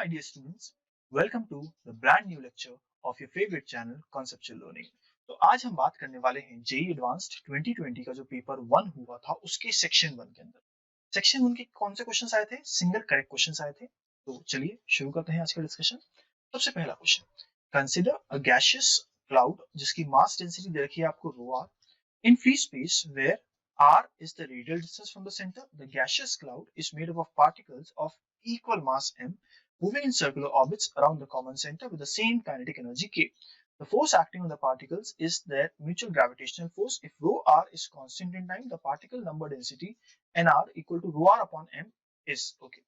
dear students, welcome to the brand new lecture of your favorite channel Conceptual Learning। तो आज हम बात करने वाले हैं जेई एडवांस्ड 2020 का जो पेपर 1 हुआ था उसके सेक्शन 1 के अंदर। सेक्शन 1 के कौन से क्वेश्चंस आए थे? सिंगल करेक्ट क्वेश्चंस आए थे। तो चलिए शुरू करते हैं आज का डिस्कशन। सबसे पहला question, consider a gaseous cloud जिसकी मास डेंसिटी दे रखी है आपको rho r in free space where r is the radial distance from the center. The gaseous cloud is made up of particles of equal mass m moving in circular orbits around the common center with the same kinetic energy k. The force acting on the particles is their mutual gravitational force. If rho r is constant in time, the particle number density nr equal to rho r upon m is okay.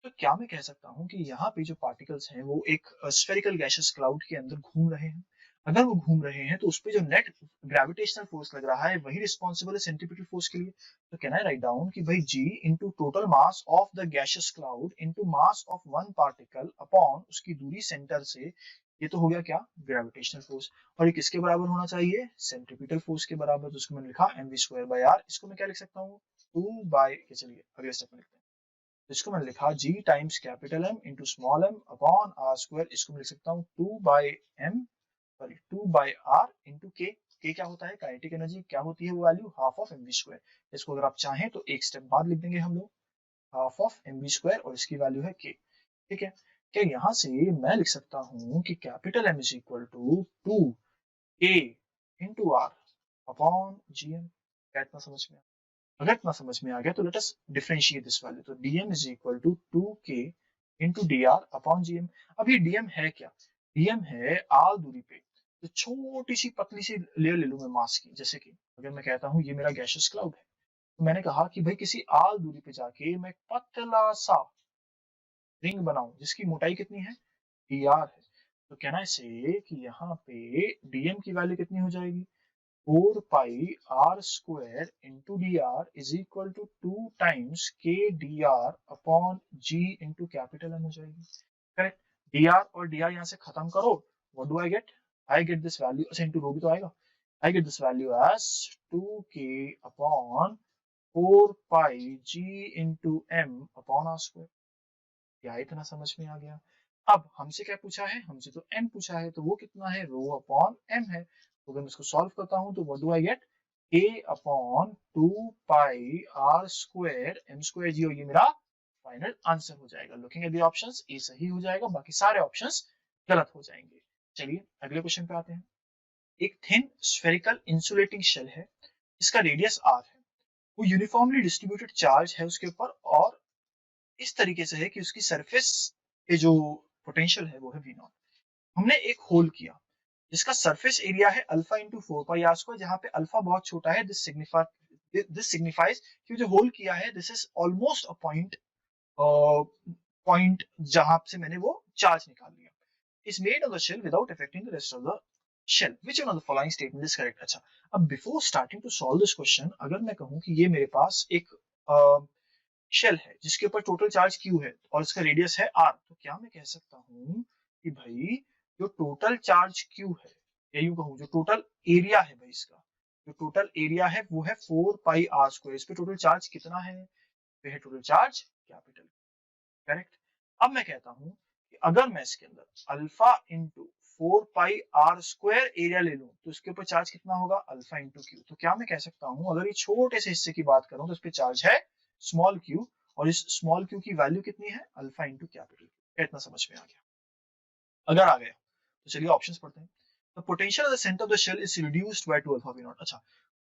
तो क्या मैं कह सकता हूँ कि यहाँ पे जो पार्टिकल्स हैं वो एक स्फेरिकल गैसियस क्लाउड के अंदर घूम रहे हैं। अगर वो घूम रहे हैं तो उस पे जो नेट ग्रेविटेशनल फोर्स लग रहा है वही रिस्पॉन्सिबल है सेंट्रीपिटल फोर्स के लिए। तो कैन आई राइट डाउन कि भाई g into total mass of the gaseous cloud into mass of one particle upon उसकी दूरी सेंटर से, ये तो हो गया क्या? Gravitational force. और ये किसके बराबर होना चाहिए? सेंट्रीपिटल फोर्स के बराबर। तो उसको मैंने लिखा mv²/r। इसको मैं क्या लिख सकता हूँ? 2 चलिए अगले स्टेप में लिखते हैं। इसको मैंने लिखा g times capital M into small m upon r²। इसको मैं लिख सकता हूँ 2/r इंटू k। k क्या होता है? Kinetic energy. क्या होती है वो वैल्यू? Half of mv²। इसको अगर आप चाहें तो एक स्टेप बाद लिख देंगे हम लोग, हाफ ऑफ mv² और इसकी वैल्यू है k। ठीक है, क्या यहाँ से मैं लिख सकता हूँ कि capital M is equal to 2k into r upon gm। क्या इतना समझ में? अगर इतना समझ में आ गया तो let us differentiate this value. तो dm is equal to 2k into dr upon gm। अब ये dm है क्या? dm है r दूरी पे तो छोटी सी पतली सी लेयर ले लूं मैं मास की। जैसे कि अगर मैं कहता हूं ये मेरा गैसियस क्लाउड है, तो मैंने कहा कि भाई किसी r दूरी पे जाके मैं पतला सा रिंग बनाऊं जिसकी मोटाई कितनी है? dr है। तो कहना है कि यहाँ पे dm की वैल्यू कितनी हो जाएगी? 4πr² into dr is equal to 2 times k dr upon g into capital M हो जाएगी। करेक्ट। dr और dr यहाँ से खत्म करो, what do I get? I get this value, अच्छा into रो भी तो आएगा। I get this value as 2k upon 4πg into m upon r²। क्या इतना समझ में आ गया? अब हमसे क्या पूछा है? हमसे तो m पूछा है, तो वो कितना है? रो अपॉन m है। तो अगर मैं इसको सॉल्व करता हूं तो what do I get? a upon 2πr² m² जी, और ये मेरा फाइनल आंसर हो जाएगा। लुकिंग एट द ऑप्शंस, ए सही हो जाएगा, बाकी सारे ऑप्शंस गलत हो जाएंगे। चलिए अगले क्वेश्चन पे आते हैं। एक थिन स्फेरिकल इंसुलेटिंग शेल है, इसका रेडियस r है, वो यूनिफॉर्मली डिस्ट्रीब्यूटेड चार्ज है उसके ऊपर और इस तरीके से है कि उसकी सरफेस पे जो पोटेंशियल है वो है v0। हमने एक होल किया जिसका सरफेस एरिया है अल्फा इंटू 4πr², जहां पे अल्फा बहुत छोटा है। दिस सिग्निफाइज कि जो होल किया है this is almost a point जहां से मैंने वो चार्ज निकाल लिया। Is made of the shell without affecting the rest of the shell, which one of the following statement is correct. अच्छा, अब before starting to solve this question, अगर मैं कहूं कि ये मेरे पास एक शेल है जिसके ऊपर टोटल चार्ज Q है और इसका रेडियस है R, तो क्या मैं कह सकता हूँ कि भाई जो टोटल चार्ज Q है, या यूं कहूँ जो टोटल एरिया है भाई इसका, जो टोटल एरिया है वो है 4πr²। इस पे टोटल चार्ज कितना है? है टोटल चार्ज कैपिटल। करेक्ट। अब मैं कहता हूँ कि अगर मैं इसके अंदर अल्फा इंटू 4πr² एरिया ले लूं तो इसके ऊपर चार्ज कितना होगा? Alpha into Q। तो क्या मैं कह सकता हूँ, अगर ये छोटे से हिस्से की बात करूं तो इस पे चार्ज है स्मॉल q, और इस स्मॉल q की वैल्यू कितनी है? Alpha into capital. इतना समझ में आ गया? अगर आ गया तो चलिए ऑप्शंस पढ़ते हैं। The potential at the centre of the shell is reduced by 2 alpha v0। अच्छा,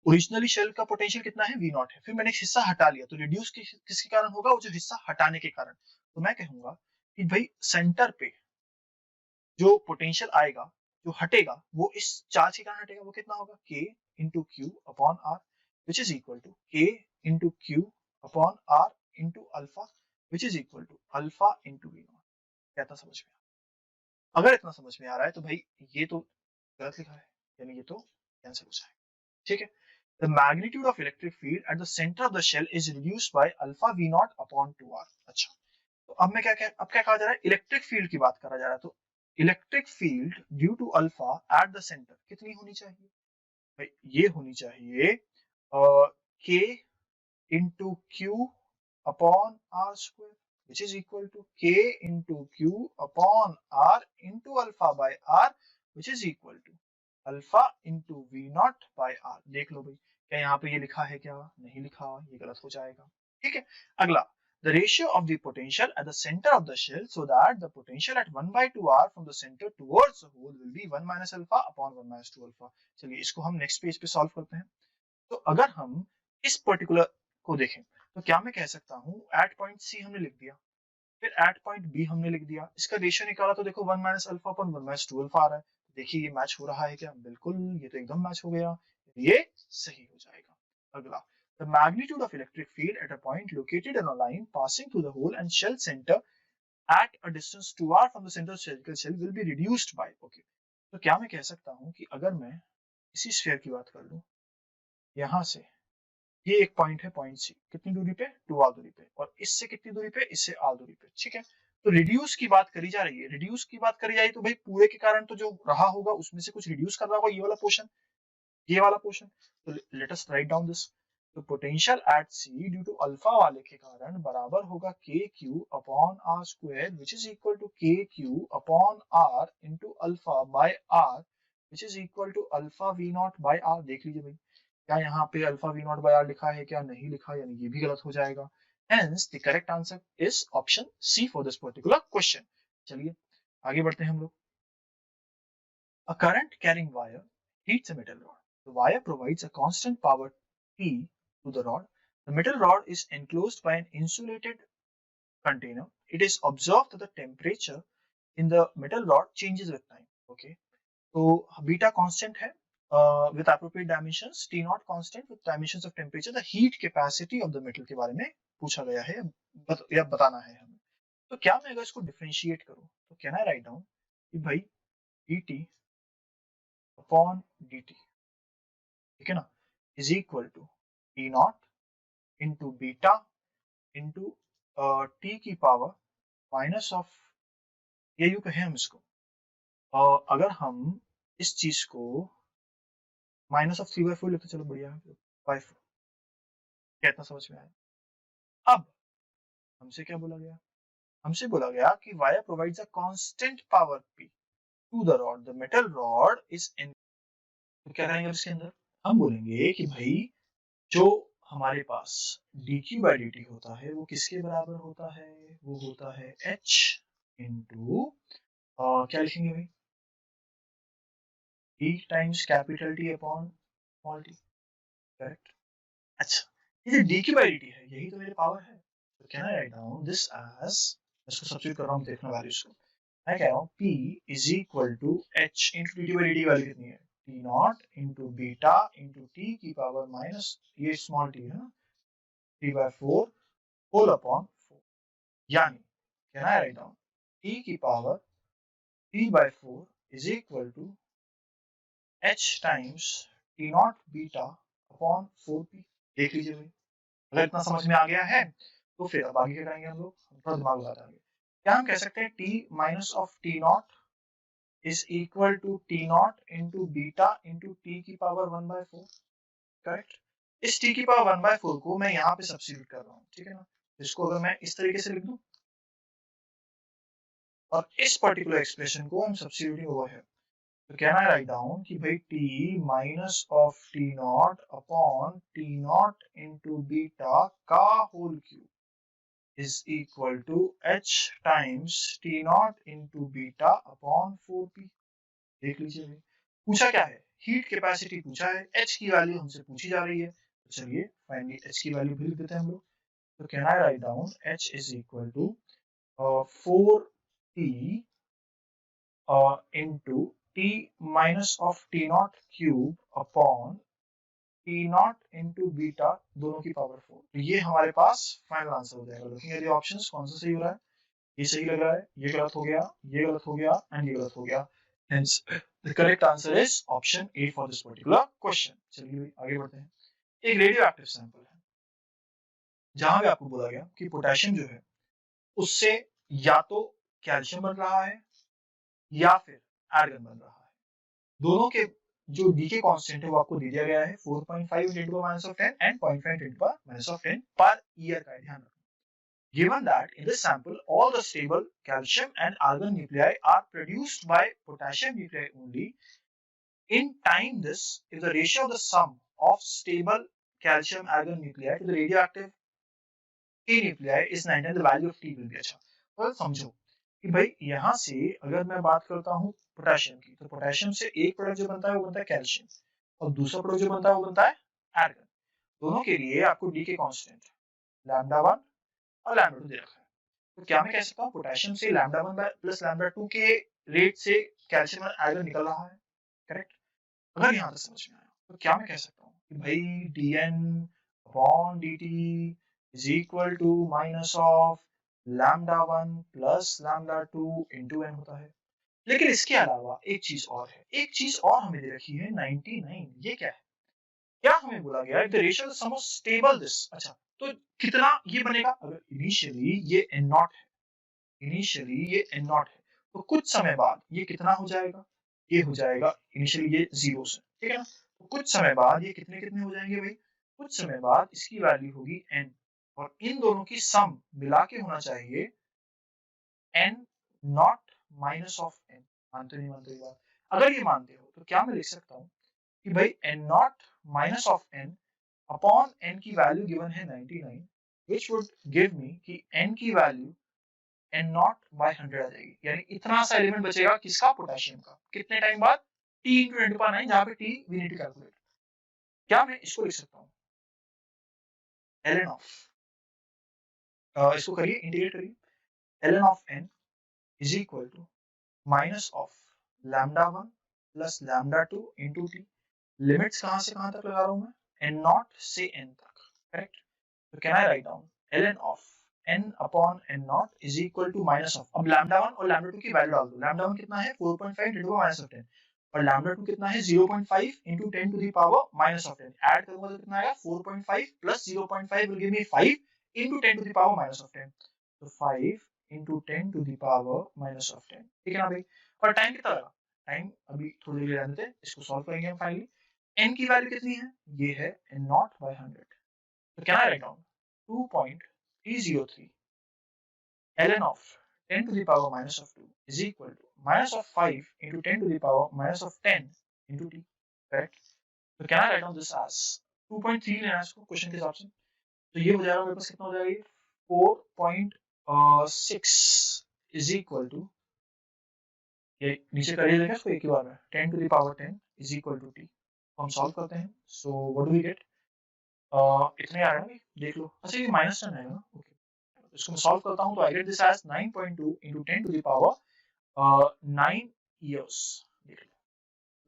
ओरिजिनली शेल का पोटेंशियल कितना है? v0 है, फिर मैंने एक हिस्सा हटा लिया तो रिड्यूस किसके कारण होगा? वो जो हिस्सा हटाने के कारण। तो मैं कहूंगा कि भाई सेंटर पे जो पोटेंशियल आएगा, जो हटेगा, वो इस चार्ज के कारण हटेगा। वो कितना होगा? k into q upon r, which is equal to k into q upon r into alpha, which is equal to alpha into v0। कहता समझ में? अगर इतना समझ में आ रहा है तो भाई ये तो गलत लिखा है, यानी ये तो कैंसिल हो जाएगा। ठीक है। The magnitude of electric field at the center of the shell is reduced by alpha v0 upon 2r। अच्छा, तो अब मैं अब क्या कहा जा रहा है? इलेक्ट्रिक फील्ड की बात करा जा रहा है। तो electric field due to alpha at the centre कितनी होनी चाहिए? भाई ये होनी चाहिए k into q upon r²। which is equal to K into Q upon R into alpha by R, which is equal to alpha into V not by R. देख लो भाई, क्या यहाँ पे ये लिखा है? क्या नहीं लिखा, ये गलत हो जाएगा। ठीक है, अगला, the ratio of the potential at the center of the shell so that the potential at 1/2r from the center towards the hole will be 1 minus alpha upon 1 minus 2 alpha। चलिए इसको हम नेक्स्ट पेज पे solve करते हैं। तो अगर हम इस पर्टिकुलर को देखें तो क्या मैं कह सकता हूँ, एट पॉइंट सी हमने लिख दिया, फिर एट पॉइंट बी हमने लिख दिया, इसका रेशियो निकाला तो देखो 1 माइनस अल्फा अपन 1 माइनस 2 अल्फा आ रहा है। देखिए ये मैच हो रहा है क्या? बिल्कुल, ये तो एकदम मैच हो गया, ये सही हो जाएगा। अगला, the magnitude of electric field at a point located on a line passing through the hole and shell center at a distance 2r from the center of spherical shell will be reduced by, okay, तो क्या मैं कह सकता हूँ कि अगर मैं इसी स्फीयर की बात कर लूं, यहां से ये एक पॉइंट है, पॉइंट सी, कितनी दूरी पे? 2r दूरी पे, और इससे कितनी दूरी पे? इससे r दूरी पे। ठीक है, तो रिड्यूस की बात करी जा रही है, रिड्यूस की बात करी जाए तो भाई पूरे के कारण तो जो रहा होगा उसमें से कुछ रिड्यूस कर रहा होगा, ये वाला पोर्शन, ये वाला पोर्शन। तो let us write down this. तो potential at C due to alpha वाले के कारण बराबर होगा K Q upon R square, which is equal to K Q upon R into alpha by R, which is equal to alpha V naught by R. देख लीजिए भाई, क्या यहाँ पे alpha V naught by R लिखा है? क्या नहीं लिखा, यानी ये भी गलत हो जाएगा। Hence, the correct answer is option C for this particular question. चलिए आगे बढ़ते हैं हम लोग। A current carrying wire heats a metal rod. The wire provides a constant power T to the rod. The metal rod is enclosed by an insulated container. It is observed that the temperature in the metal rod changes with time. Okay, तो beta constant है with appropriate dimensions, T naught constant with dimensions of temperature, the heat capacity of the metal के बारे में पूछा गया है या बताना है हमें। तो क्या मैं अगर इसको डिफरेंशिएट करूं तो कैन आई राइट डाउन कि भाई dt अपॉन dt, ठीक है ना, is equal to T not into beta into T की पावर माइनस ऑफ, ये यूं कहें हम इसको, अगर हम इस चीज को माइनस ऑफ 3/4 लिखते, चलो बढ़िया है, बाय 4। क्या इतना समझ में आया? अब हमसे क्या बोला गया? हमसे बोला गया कि wire provides a constant power P to the rod, the metal rod is in, तो क्या करेंगे इसके अंदर? हम बोलेंगे कि भाई जो हमारे पास dq by dt होता है वो किसके बराबर होता है? वो होता है h इंटू क्या लिखेंगे भाई? e times capital T upon small t, correct. अच्छा, ये जो dq by dt है यही तो मेरे पावर है, तो can I right down this as, इसको सब्स्टिट्यूट कर रहा हूँ, देखना वैल्यूज को। मैं कह रहा हूँ P is equal to h into dt by dt value कितनी है? T not into beta into T की पावर माइनस, ये स्मॉल t है ना, 3/4 होल अपॉन 4, यानी can I right down T की power 3/4 is equal to h times T not beta upon 4p। देख लीजिए भाई, अगर इतना समझ में आ गया है तो फिर अब आगे क्या करेंगे हम लोग, हम थोड़ा दिमाग लगाते हैं। क्या हम कह सकते हैं T minus of T not is equal to T not into beta into T की पावर 1/4, करेक्ट। इस T की पावर 1/4 को मैं यहाँ पे सब्स्टिट्यूट कर रहा हूँ, ठीक है ना। इसको अगर मैं इस तरीके से लिख दूं और इस पर्टिकुलर एक्सप्रेशन को हम सब्स्टिट्यूटिंग ओवर है, तो कैन आई राइट डाउन कि भाई T minus of T naught upon T not into beta का whole cube is equal to h times T not into beta upon 4p। देख लीजिए भाई, पूछा क्या है? हीट कैपेसिटी पूछा है, h की वैल्यू हमसे पूछी जा रही है, तो चलिए फाइनली h की वैल्यू भी लिख देते हैं हम लोग। तो can I right down h is equal to 4t into t minus of t naught cube upon t naught into beta दोनों की पावर 4। तो ये हमारे पास फाइनल आंसर हो जाएगा। लुकिंग एट द ऑप्शंस, कौन सा सही हो रहा है? ये सही लग रहा है, ये गलत हो गया, ये गलत हो गया एंड ये गलत हो गया। Hence, the correct answer is option A for this particular question. चलिए आगे बढ़ते हैं। एक रेडियो एक्टिव सैंपल है जहां पे आपको बोला गया कि पोटेशियम जो है उससे या तो कैल्शियम बन रहा है या फिर आर्गन बन रहा है। दोनों के जो डीके कांस्टेंट है वो आपको दे दिया गया है 4.5 × 10⁻10 एंड 0.5 × 10 पर ईयर का, ध्यान रखना। given that in this sample all the stable calcium and argon nuclei are produced by potassium nuclei only, in time this if the ratio of the sum of stable calcium argon nuclei to the radioactive T nuclei is 9, the value of T will be अच्छा। तो समझो कि भाई यहाँ से अगर मैं बात करता हूँ पोटेशियम की, तो पोटेशियम से एक प्रोडक्ट जो बनता है वो बनता है कैल्शियम, और दूसरा प्रोडक्ट जो बनता है वो बनता है आर्गन। दोनों के लिए आपको डी के कांस्टेंट लैम्डा 1 और लैम्डा 2 दे रखा है। तो क्या मैं कह सकता हूँ पोटेशियम से लैम्डा 1 प्लस लैम्डा 2 के रेट से कैल्शियम और आर्गन निकल रहा है, करेक्ट। अगर यहाँ तक समझ में आया तो क्या मैं कह सकता हूँ कि भाई dn upon dt is equal to minus of lambda 1 plus lambda 2 into n होता है। लेकिन इसके अलावा एक चीज और है, एक चीज और हमें दे रखी है 99। ये क्या है? क्या हमें बोला गया है the ratio of the sum of stable this। अच्छा, तो कितना ये बनेगा? अगर इनिशियली ये n नॉट है, इनिशियली ये n नॉट है, तो कुछ समय बाद ये कितना हो जाएगा? ये हो जाएगा इनिशियली ये जीरो से, ठीक है ना। तो कुछ समय बाद ये कितने कितने हो जाएंगे भाई? कुछ समय बाद इसकी वैल्यू होगी n, और इन दोनों की सम मिला के होना चाहिए n not minus of n। मानते नहीं मानते बात? अगर ये मानते हो तो क्या मैं लिख सकता हूँ कि भाई n not minus of n upon n की वैल्यू गिवन है 99, which would give me कि n की वैल्यू n नॉट बाय 100 आ जाएगी। यानी इतना सा एलिमेंट बचेगा किसका? पोटेशियम का। कितने टाइम बाद? t into 10 to the power 9, जहाँ पे t we need to calculate। क्या मैं इसको लिख सकता हूँ ln ऑफ, इसको करिए इंटीग्रेट करिए, ln of n is equal to minus of lambda 1 plus lambda 2 into T. Limits कहाँ से कहाँ तक लगा रहा हूँ मैं? n नॉट से n तक, करेक्ट। तो can I right down ln of n upon n not is equal to minus of, अब लैम्डा 1 और लैम्डा 2 की वैल्यू डाल दो। लैम्डा 1 कितना है? 4.5 into माइनस ऑफ 10, और लैम्डा 2 कितना है? 0.5 into 10 to the power minus of 10। Add करूंगा तो कितना आएगा? 4.5 plus 0.5 will give me 5 into 10 to the power minus of 10। तो 5 into 10 to the power minus of 10, ठीक है ना भाई। और टाइम कितना लगा? टाइम अभी थोड़ी देर रहने देते हैं, इसको सॉल्व करेंगे हम फाइनली। n की वैल्यू कितनी है? ये है n नॉट बाय 100। तो कैन आई राइट डाउन 2.303 ln of 10 to the power minus of 2 is equal to minus of 5 into 10 to the power minus of 10 into t, correct। तो can I write down this as 2.3 लेना है इसको question के हिसाब से, तो ये हो जाएगा मेरे पास कितना हो जाएगा? 4.6 is equal to, ये नीचे करिए देखा इसको एक ही बार में, 10 to the power 10 is equal to t। तो हम सॉल्व करते हैं। So what do we get? इतने आ रहा है, देख लो। अच्छा ये माइनस 10 आएगा, ओके। इसको मैं सॉल्व करता हूं तो I get this as 9.2 into 10 to the power 9 years। देख लो,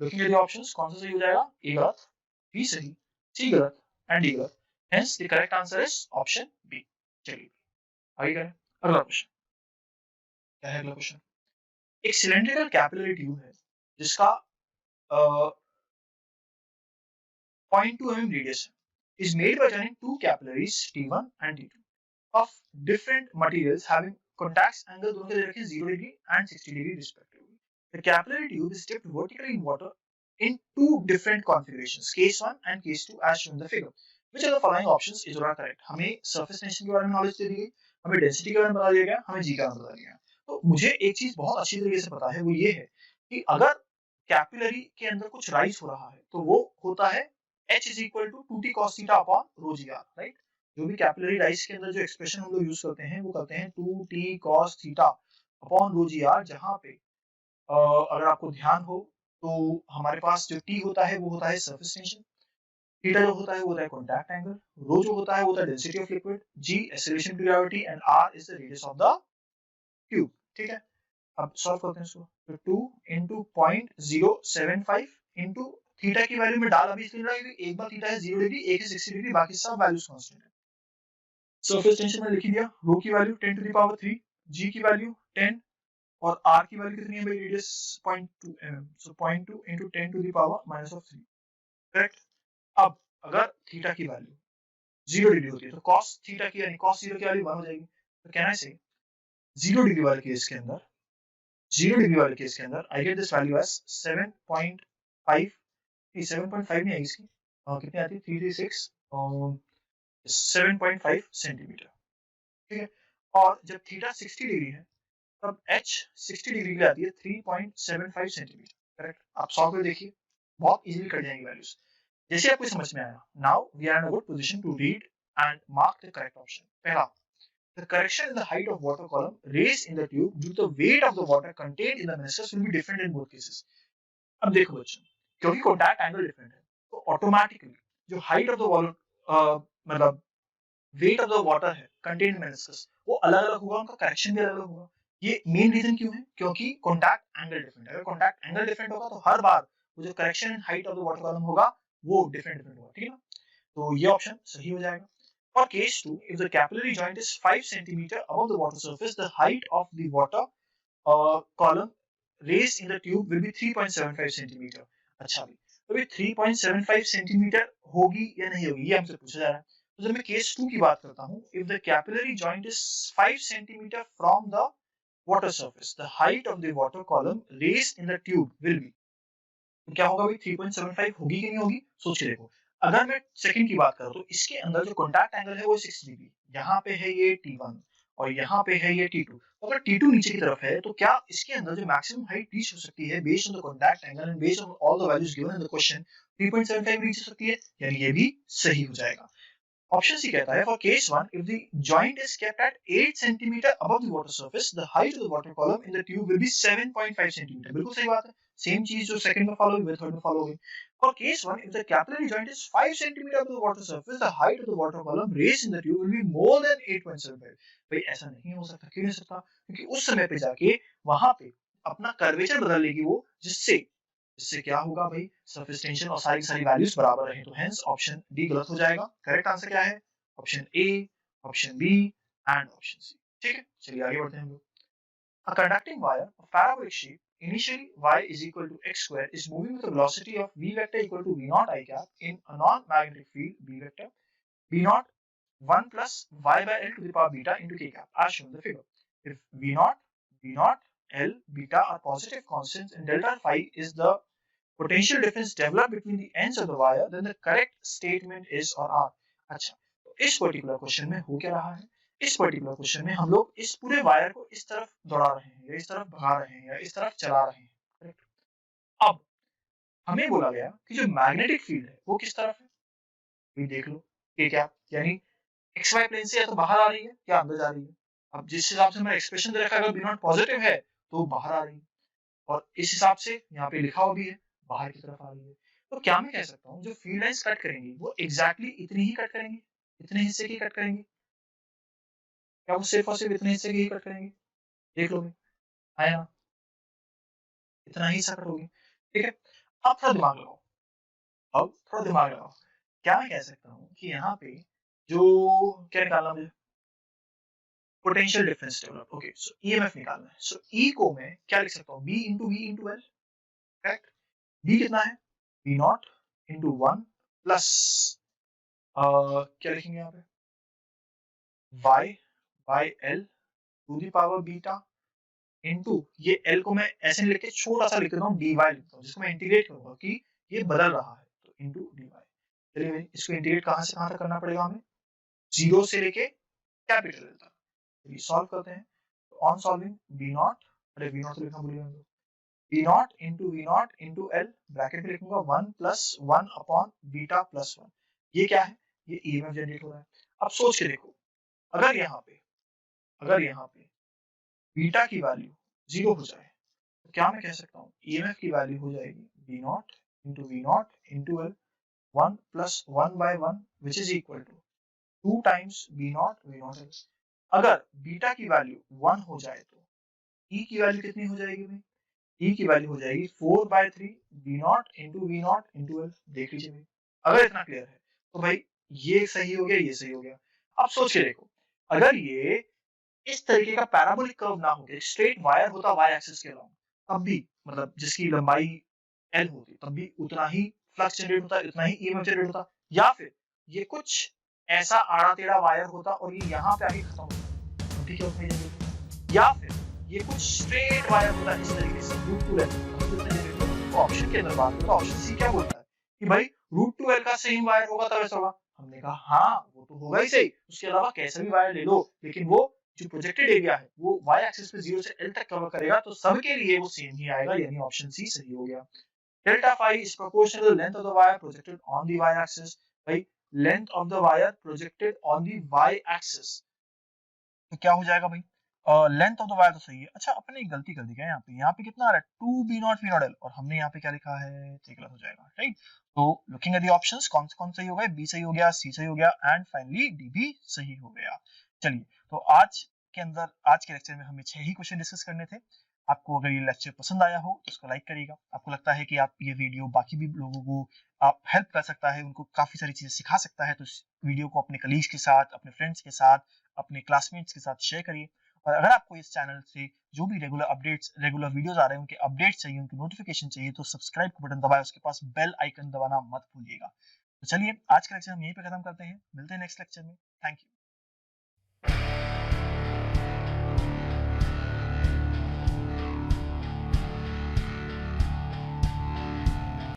लुकिंग एट द ऑप्शंस, कौन सा सही हो जाएगा? ए गलत, बी सही, सी गलत एंड डी गलत। Hence the correct answer is option B. चलिए आगे करें अगला क्वेश्चन। क्या है अगला क्वेश्चन? एक सिलेंड्रिकल कैपिलरी ट्यूब है जिसका 0.2 mm radius is made by turning two capillaries T1 and T2 of different materials having contacts angle दोनों के दे रखे हैं 0 degree and 60 degree respectively. The capillary tube is dipped vertically in water in two different configurations, case 1 and case 2 as shown in the figure. Which of the following options is correct? हमें surface tension के बारे में knowledge दे दी गई, हमें density के बारे में बता दिया गया, हमें जी का बता दिया गया। तो मुझे एक चीज बहुत अच्छी तरीके से पता है, वो ये है कि अगर कैपिलरी के अंदर कुछ राइज हो रहा है तो वो होता है H is equal to 2t cos theta upon rho g r, right. जो भी कैपिलरी राइज के अंदर जो एक्सप्रेशन हम लोग यूज करते हैं वो करते हैं 2t cos theta upon rho g r, जहां पे अगर आपको ध्यान हो तो हमारे पास जो t होता है वो होता है सरफेस टेंशन, थीटा जो होता है वो होता है कॉन्टैक्ट एंगल, रो जो होता है वो होता है density of liquid, g acceleration to gravity and r is the radius of the tube, ठीक है। अब सॉल्व करते हैं इसको। तो 2 into 0.075 into थीटा की वैल्यू में डाल, अभी इसलिए डालेंगे एक बार थीटा है 0 डिग्री, एक है 60 डिग्री, बाकी सब वैल्यूज कांस्टेंट है। सरफेस टेंशन में लिख दिया, रो की value 10 to the power 3, g की वैल्यू 10 और r की वैल्यू कितनी है भाई? Radius 0.2 mm, so 0.2 into 10 to the power minus of 3, correct. अब अगर थीटा की वैल्यू 0 डिग्री होती है तो cos थीटा की यानी cos 0 की वैल्यू 1 हो जाएगी। तो कैन आई से 0 डिग्री वाले केस के अंदर, 0 डिग्री वाले केस के अंदर I get this value as 7.5, 7.5 नहीं आएगी इसकी, कितनी आती है? 336 7.5 सेंटीमीटर, ठीक है। और जब थीटा 60 डिग्री है तब h 60 डिग्री की आती है 3.75 सेंटीमीटर। करेक्ट। आप सॉल्व कर देखिए, बहुत इजीली कट जाएंगी वैल्यूज। जैसे आपको समझ में आया, now we are in a good position to read and mark the correct option. पहला, the correction in the height of water column raised in the tube due to the weight of the water contained in the meniscus will be different in both cases। अब देखो बच्चों, क्योंकि contact angle different है तो automatically जो height of the volume मतलब weight of the water है contained meniscus वो अलग अलग होगा, उनका करेक्शन भी अलग अलग होगा। ये मेन रीजन क्यों है? क्योंकि कॉन्टैक्ट एंगल डिफरेंट है। अगर कॉन्टैक्ट एंगल डिफरेंट होगा तो हर बार वो जो correction in height of the water column होगा वो डिफरेंट डिफरेंट होगा। ठीक है ना? तो ये ऑप्शन सही हो जाएगा। For case 2, if the capillary joint is 5 centimeter above the water surface, the height of the water column raised in the tube will be 3.75 centimeter। अच्छा भी, तो ये 3.75 centimeter होगी या नहीं होगी ये हमसे पूछा जा रहा है। तो जब मैं केस 2 की बात करता हूँ, if the capillary joint is 5 centimeter from the water surface, the height of the water column raised in the tube will be, तो क्या होगा भाई 3.75 होगी कि नहीं होगी? सोच के देखो। अगर मैं सेकंड की बात करूं तो इसके अंदर जो कॉन्टैक्ट एंगल है वो 6 डिग्री, यहाँ पे है ये T1 और यहाँ पे है ये T2। तो अगर T2 नीचे की तरफ है तो क्या इसके अंदर जो मैक्सिमम हाइट रीच हो सकती है based on the contact angle and based on all the values given in the question 3.75 reach हो सकती है, यानी ये भी सही हो जाएगा। ऑप्शन सी कहता है for case 1 if the joint is kept at 8 centimetre above the water surface the height of the water column in the tube will be 7.5 centimetre. बिल्कुल सही बात है, सेम चीज जो सेकंड में फॉलो हुई थर्ड में फॉलो हुई। For case 1, if the capillary joint is 5 cm above the water surface, the height of the water column raised in the tube will be more than 8.75। भाई ऐसा नहीं हो सकता, क्यों नहीं हो सकता? क्योंकि उस समय पे जाके वहां पे अपना कर्वेचर बदल लेगी वो, जिससे इससे क्या होगा भाई, सरफेस टेंशन और सारी सारी वैल्यूज बराबर रहे। तो हेंस ऑप्शन डी गलत हो जाएगा। करेक्ट आंसर क्या है? Option A, option B and option C. ठीक है, चलिए आगे बढ़ते हैं हम लोग। A conducting wire of parabolic shape, initially y is equal to x square, is moving with a velocity of v vector equal to v naught I cap in a non-magnetic field b vector b naught 1 plus y by l to the power beta into k cap as shown in the figure. If v naught, l, beta are positive constants and delta phi is the potential difference developed between the ends of the wire, then the correct statement is or are। अच्छा, तो इस particular question में हो क्या रहा है? इस particular question में हम लोग इस पूरे वायर को इस तरफ दौड़ा रहे हैं या इस तरफ भगा रहे हैं या इस तरफ चला रहे हैं। करेक्ट। अब हमें बोला गया कि जो मैग्नेटिक फील्ड है वो किस तरफ है? ये देख लो, ये क्या, यानी एक्स वाई प्लेन से या तो बाहर आ रही है या अंदर जा रही है। अब जिस हिसाब से हमारा एक्सप्रेशन दे रखा है, अगर बी नॉट पॉजिटिव है तो बाहर आ रही है, और इस हिसाब से यहाँ पे लिखा हुआ भी है बाहर की तरफ आ रही है। तो क्या मैं कह सकता हूँ जो फील्ड लाइंस कट करेंगी वो एग्जैक्टली इतनी ही कट करेंगी, इतने हिस्से की कट करेंगी? क्या वो सिर्फ और सिर्फ इतने हिस्से की ही कट करेंगी? देख लोगे, है ना, इतना ही हिस्सा कट होगी। ठीक है, अब थोड़ा दिमाग लगाओ, अब थोड़ा दिमाग लगाओ। क्या मैं कह सकता हूँ कि यहाँ पे जो क्या निकालना मुझे, पोटेंशियल डिफरेंस डेवलप। ओके, सो ईएमएफ निकालना है। सो ई को मैं क्या लिख सकता हूँ, B into L. Correct. B कितना है? बी नॉट इंटू 1 प्लस क्या लिखेंगे यहाँ पे, y by L to the power beta into, ये l को मैं ऐसे लिख के छोटा सा लिख देता हूँ dy लिखता हूँ, जिसको मैं इंटीग्रेट करूंगा कि ये बदल रहा है, तो इंटू dy। चलिए भाई, इसको इंटीग्रेट कहाँ से कहाँ तक करना पड़ेगा हमें? 0 से लेके कैपिटल एल तक। चलिए सॉल्व करते हैं। तो ऑन सॉल्विंग बी नॉट, अरे बी नॉट तो लिखना भूल गया, B not into L, bracket में लिखूंगा 1 प्लस 1 अपॉन बीटा प्लस 1। ये क्या है? ये ईएमएफ जनरेट हो रहा है। अब सोच के देखो, अगर यहाँ पे बीटा की वैल्यू 0 हो जाए तो क्या मैं कह सकता हूँ ईएमएफ की वैल्यू हो जाएगी B not into L 1 plus 1 by 1 which is equal to 2 times B not L. अगर बीटा की वैल्यू 1 हो जाए तो ई की वैल्यू कितनी हो जाएगी भाई? ई की वैल्यू हो जाएगी 4/3 बी नॉट इंटू एल। देख लीजिए भाई, अगर इतना क्लियर है तो भाई ये सही हो गया, ये सही हो गया। अब सोच के देखो, अगर ये इस तरीके का पैराबोलिक कर्व ना होके स्ट्रेट वायर होता वाई एक्सिस के अलोंग, तब भी मतलब जिसकी लंबाई एल होती, तब भी उतना ही फ्लक्स जनरेट होता, इतना ही ईएमएफ जनरेट होता। या फिर ये कुछ ऐसा आड़ा टेढ़ा वायर होता और ये यहाँ पे आके खत्म होता, ठीक है, उतना जनरेट होता। या फिर ये कुछ स्ट्रेट वायर होता है इस तरीके से रूट टू एल। तो ऑप्शन के अंदर बात करें तो ऑप्शन सी क्या बोलता है कि भाई रूट टू एल का सेम वायर होगा तब ऐसा होगा। हमने कहा हाँ वो तो होगा ही सही, उसके अलावा कैसा भी वायर ले लो, लेकिन वो जो प्रोजेक्टेड एरिया है वो y एक्सिस पे 0 से l तक कवर करेगा, तो सबके लिए वो सेम ही आएगा, यानी ऑप्शन सी सही हो गया। Delta phi is proportional to length of the wire projected on the y axis. भाई length of the wire projected on the y axis, तो क्या हो जाएगा भाई, लेंथ ऑफ द वायर तो सही है। अच्छा अपने एक गलती कर दी क्या यहाँ पे कितना आ रहा है 2b0 v0 l, और हमने यहाँ पे क्या लिखा है, तो गलत हो जाएगा, राइट। तो लुकिंग एट द ऑप्शंस कौन सही हो गए, बी सही हो गया, सी सही हो गया, एंड फाइनली डी भी सही हो गया। चलिए तो आज के लेक्चर में हमें 6 ही क्वेश्चन डिस्कस करने थे। आपको अगर ये लेक्चर पसंद आया हो तो इसको लाइक करिएगा। आपको लगता है कि आप ये वीडियो बाकी भी लोगों को आप हेल्प कर सकता है, उनको काफी सारी चीजें सिखा सकता है, तो इस वीडियो को अपने कलीग्स के साथ, अपने फ्रेंड्स के साथ, अपने क्लासमेट्स के साथ शेयर करिए। और अगर आपको इस चैनल से जो भी रेगुलर वीडियोस आ रहे हैं उनके अपडेट्स चाहिए, उनकी नोटिफिकेशन चाहिए, तो सब्सक्राइब का बटन दबाएं, उसके पास बेल आइकन दबाना मत भूलिएगा। तो चलिए आज का लेक्चर हम यहीं पे खत्म करते हैं, मिलते हैं नेक्स्ट लेक्चर में। Thank you.